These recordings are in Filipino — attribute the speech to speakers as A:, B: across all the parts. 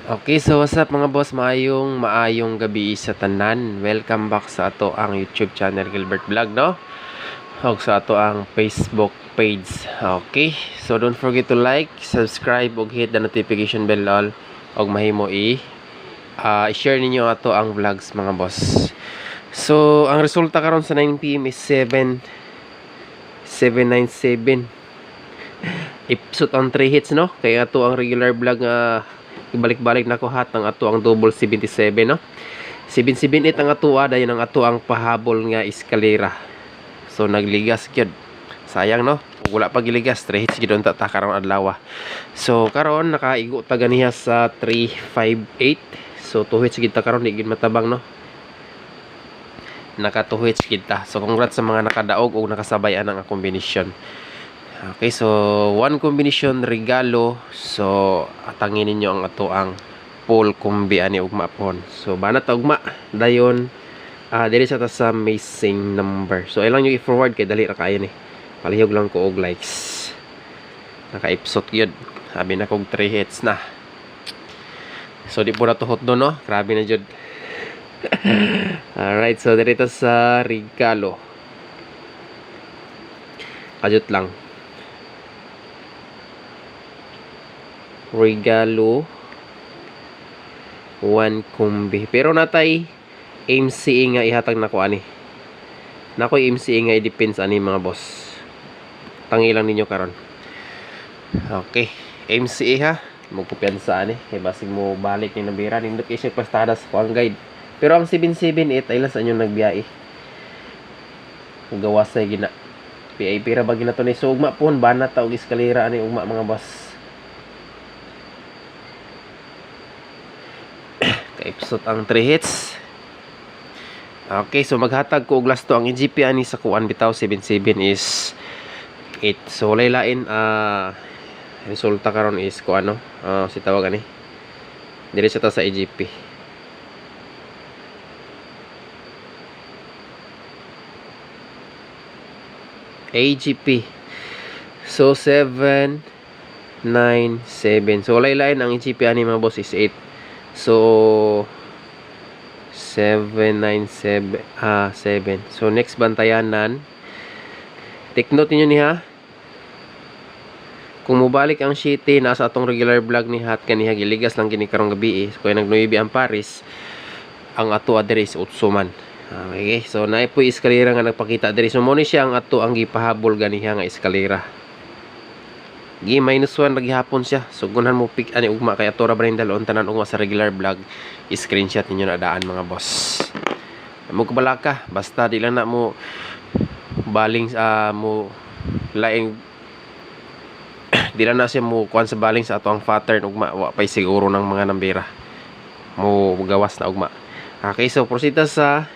A: Okay, so what's up mga boss? Maayong gabi sa tanan. Welcome back sa ato ang YouTube channel Gilbert Vlog, no? O sa ato ang Facebook page. Okay, so don't forget to like, subscribe, ug hit the notification bell all. Og mahimo i-share ninyo ato ang vlogs mga boss. So, ang resulta karon sa 9 PM is 797. Episode on 3 hits, no? Kaya ato ang regular vlog ibalik-balik na ko hat ng ato ang double 77, no? 778 ang ato dayon ang ato ang pahabol nga eskalera. So nagligas gyud. Sayang, no? Wala pa giligas 3 hits gyud unta ta karon adlaw. So karon nakaigo ta ganiha sa 358. So 2 hits gyud ta karon, di gyud matabang, no? Naka 2 hits gyud ta. So congrats sa mga nakadaog o nakasabay ang kombinasyon. Okay, so one combination regalo. So atangin ninyo ang ato ang full combi ani ugma pon. So banat ugma dayon dili sa ta sa missing number. So ilang yung i-forward kay dali ra kaayo ni. Palihog lang ko og likes. Naka-episode gyud. Abi na kog 3 hits na. So di po na tuhot do, no? Grabe na jud. Alright, so dito sa regalo. Ajut lang. Regalo 1 kumbi, pero natay MCE nga ihatag nako ani. Nako MCE nga i-depends ani mga boss. Tangilang ninyo karon. Okay, MCE ha. Magkupiyansa ani kay basig mo balik ni nabira nindot kay siya pastada sa kuang guide. Pero ang 778 ay las anyo nagbiyahe. Gawas sa gina. PIP ra ba ginato ni sugma pon banat ta og eskalera ani ugma mga boss. Episode ang 3 hits. Okay, so maghatag ko og lasto ang EGP ani sa kuan bitaw 77 is 8. So laylain resulta karon is ko ano si tawag ani. Dili sa ta sa EGP. AGP. So 797. So laylain ang EGP ani mga boss is 8. So 797 7. So next bantayanan. Take note niyo ni ha. Kung mobalik ang shitty nasa atong regular vlog ni hat kaniha giligas lang kini karong gabi. So kay nagnoybi ang Paris ang ato address Utsuman. Okay, so naay po eskalera nga nagpakita diri. So mo ni siya ang ato ang gipahabol ganiha nga eskalera. Gi -1 lagi hapon siya. So gunhan mo pick ani ugma kay ato ra ba dalon tanan ugma sa regular vlog. I-screenshot ninyo na daan mga boss. Mo kabalaka basta di lang na mo baling mo laing di lang na siya mo kuan sa baling sa ato ang pattern ugma wa pay siguro ng mga nambira. Mo gawas na ugma. Okay, so prosita sa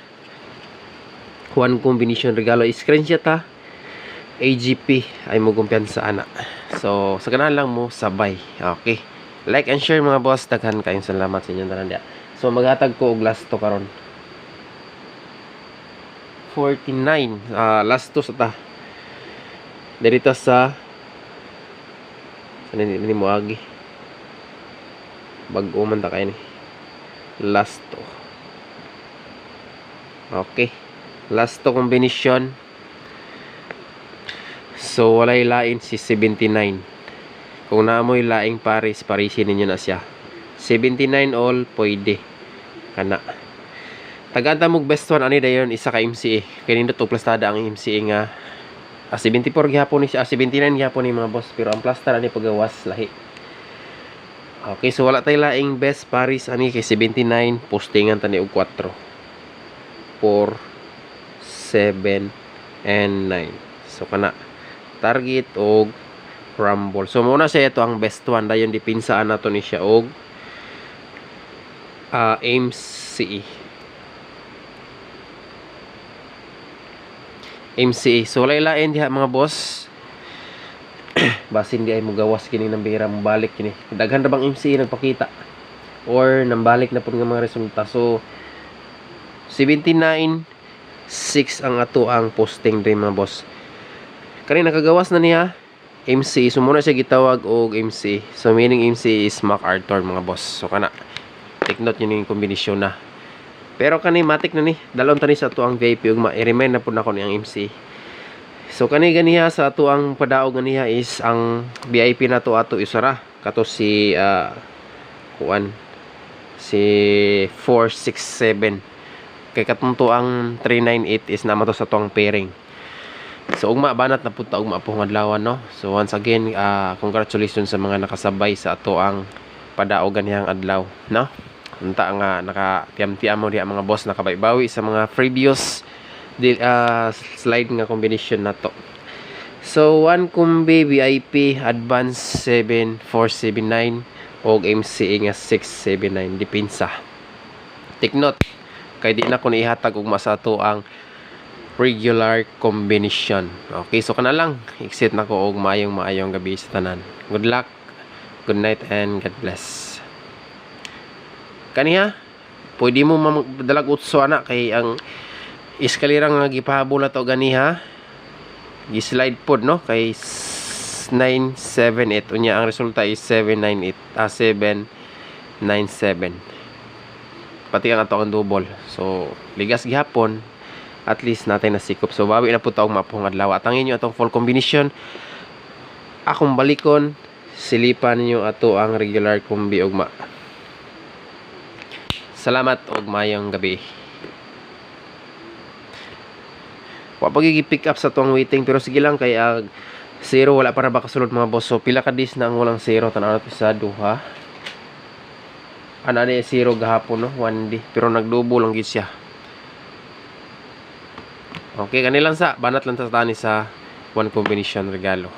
A: one combination regalo i-screenshot ha. AGP ay mo kumpiyansa ana. So sa ganahan lang mo sabay. Okay, like and share mga boss. Daghan kayong salamat sa inyong tanan dia. So maghatag ko og last to karon 49 last to sa ta dito sa ni mo agi bag-o man ta kay ni last to. Okay, last to combination. So walay lain si 79. Kung naamoy laing Paris, parisin ninyo na siya. 79 all pwede. Kana. Tagaanta mog best one ani dayon isa ka MCE. Kay nindot og plastada ang MCE nga 74 gihapon ni siya, 79 gihapon ni mga boss, pero ang plaster ani pagawas lahi. Okay, so wala tay laing best Paris ani kay 79 postingan tani og 4. 4 7 and 9. So kana target og rumble. So muna siya ito ang best one dayon dipinsaan nato ni siya og MCE. MCE. So lain diha mga boss. Basin di ay mo gawas kini nang bihira mo balik kini. Daghan ra bang MCE nagpakita or nambalik na pud nga mga resulta. So 79 6 ang ato ang posting din mga boss. Kani nakagawas na niya MC. So muna siya gitawag og MC. So meaning MC is MacArthur mga boss. So kana take note yun yung kombinasyon na. Pero kani matik na ni. Dalon tani sa tuang VIP ug ma-remind na pud nako ni ang MC. So kani ganiha sa tuang padaog ganiha is ang VIP na to ato isara. Kato si kuan si 467. Kay katunto ang 398 is naman to sa tuang pairing. So ugma banat na punta ugma po adlaw no. So once again congratulations sa mga nakasabay sa ato ang padaog ganihang adlaw no. Unta nga nakatiam-tiam mo diha mga boss nakabaybawi sa mga previous slide nga combination na to. So 1 Kumbi VIP advance 7479 og MCA nga 679 dipinsa. Take note kay di na ko ihatag ugma sa ato ang regular combination. Okay, so kana lang. Exit na ko og maayong gabi sa tanan. Good luck, good night, and God bless. Kaniha, pwede mo madalag utso ana kay ang eskalera nga gipahabol na to ganiha. Gi-slide pod no kay 978 unya ang resulta is 797. Pati ang ato ang double. So, ligas gihapon at least natin nasikop. So bawi na po taong mapong adlaw. At ang inyo atong full combination. Akong balikon, silipan niyo ato ang regular kumbi ugma. Salamat og mayong gabi. Wa pagigi-pick up sa tuang waiting pero sige lang kay zero wala para ba kasulod mga boss. So pila ka days na ang walang zero tanaw natin sa duha. Ana ni zero gahapon no, 1 day pero nagdubo lang gid siya. Okay, kanilang sa banat lang sa tani sa one combination regalo.